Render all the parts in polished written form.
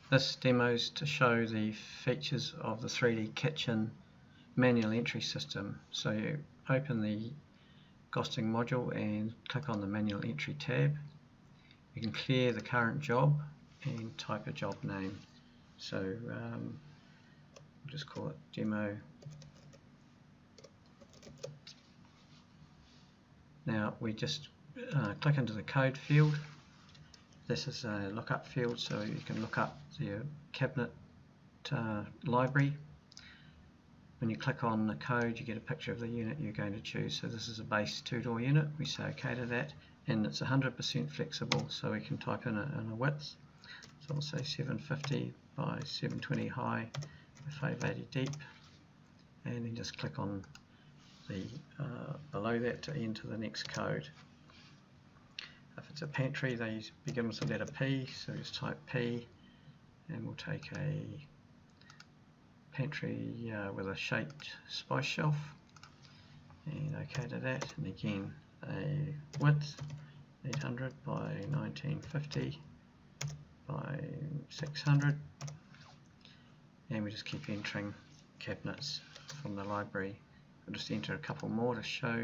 This demo's to show the features of the 3D Kitchen manual entry system. So you open the Gosting module and click on the manual entry tab. You can clear the current job and type a job name. So we'll just call it demo. Now we just click into the code field. This is a lookup field, so you can look up the cabinet library. When you click on the code, you get a picture of the unit you're going to choose. So this is a base 2-door unit. We say OK to that, and it's 100% flexible, so we can type in a width. So I'll say 750 by 720 high, 580 deep, and then just click on the below that to enter the next code. If it's a pantry, they begin with the letter P, so just type P, and we'll take a pantry with a shaped spice shelf, and OK to that, and again a width 800 by 1950 by 600, and we just keep entering cabinets from the library. We'll just enter a couple more to show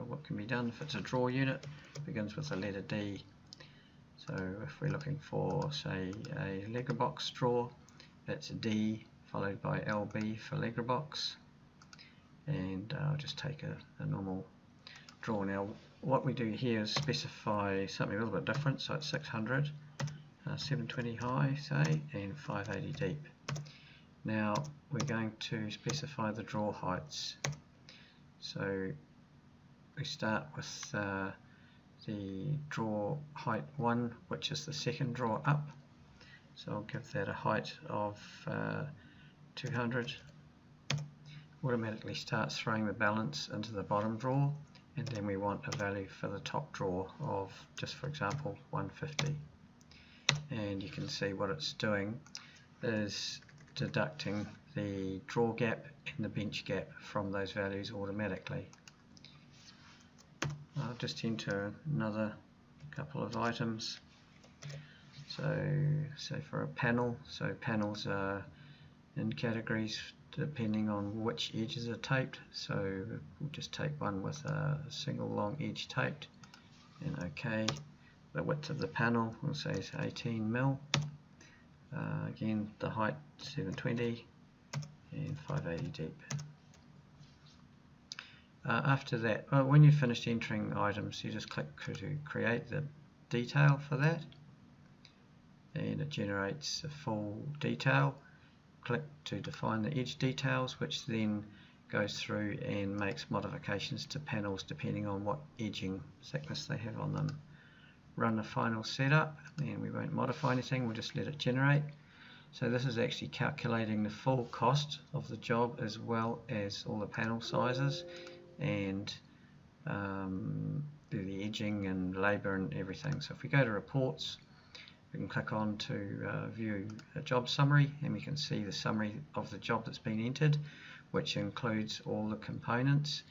what can be done. If it's a drawer unit, it begins with the letter D. So if we're looking for, say, a Legrobox drawer, that's a D followed by LB for Legrobox, and I'll just take a normal drawer. Now what we do here is specify something a little bit different, so it's 600, 720 high, say, and 580 deep. Now we're going to specify the drawer heights. So we start with the drawer height 1, which is the second drawer up. So I'll give that a height of 200. Automatically starts throwing the balance into the bottom drawer, and then we want a value for the top drawer of, just for example, 150. And you can see what it's doing is deducting the drawer gap and the bench gap from those values automatically. I'll just enter another couple of items. So say for a panel, so panels are in categories depending on which edges are taped, so we'll just take one with a single long edge taped, and OK. The width of the panel we'll say is 18 mil. Again, the height 720 and 580 deep. After that, when you've finished entering items, you just click to create the detail for that, and it generates a full detail. Click to define the edge details, which then goes through and makes modifications to panels depending on what edging thickness they have on them. Run the final setup, and we won't modify anything, we'll just let it generate. So this is actually calculating the full cost of the job as well as all the panel sizes, and do the edging and labour and everything. So if we go to reports, we can click on to view a job summary, and we can see the summary of the job that's been entered, which includes all the components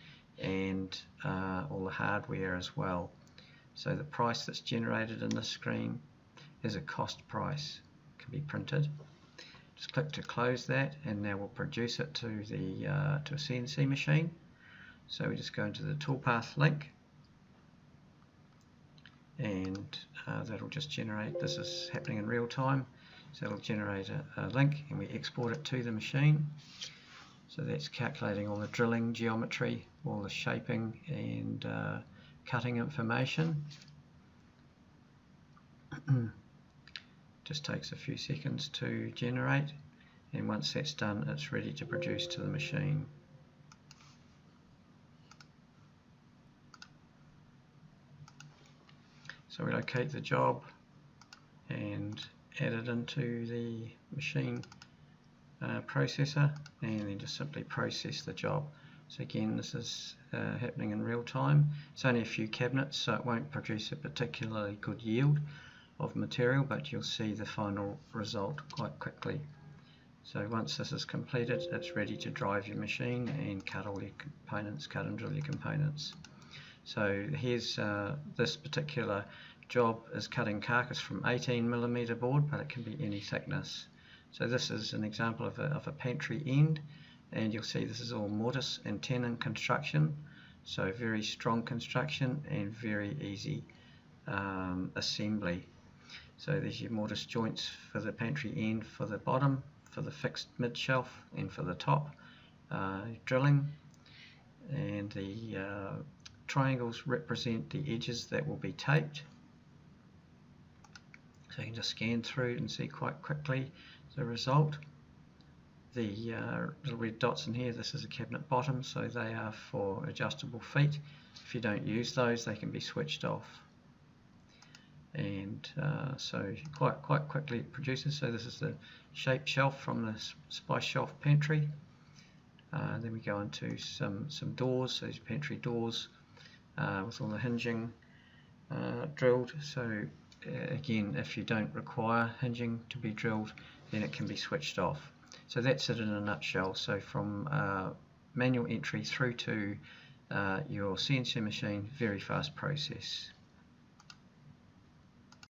and all the hardware as well. So the price that's generated in this screen is a cost price. It can be printed. Just click to close that, and now we'll produce it to the to a CNC machine. So we just go into the toolpath link, and that'll just generate, this is happening in real time, so it'll generate a link, and we export it to the machine. So that's calculating all the drilling geometry, all the shaping and cutting information. Just takes a few seconds to generate, and once that's done, it's ready to produce to the machine. So we locate the job and add it into the machine processor, and then just simply process the job. So again, this is happening in real time. It's only a few cabinets, so it won't produce a particularly good yield of material, but you'll see the final result quite quickly. So once this is completed, it's ready to drive your machine and cut all your components, cut and drill your components. So here's this particular job is cutting carcass from 18mm board, but it can be any thickness. So this is an example of a pantry end, and you'll see this is all mortise and tenon construction, so very strong construction and very easy assembly. So there's your mortise joints for the pantry end, for the bottom, for the fixed mid shelf, and for the top drilling, and the triangles represent the edges that will be taped. So you can just scan through and see quite quickly the result. The little red dots in here, this is a cabinet bottom, so they are for adjustable feet. If you don't use those, they can be switched off. And so quite quickly it produces. So this is the shape shelf from the Spice Shelf pantry. Then we go into some doors, so these pantry doors with all the hinging drilled. So again, if you don't require hinging to be drilled, then it can be switched off. So that's it in a nutshell. So from manual entry through to your CNC machine, very fast process.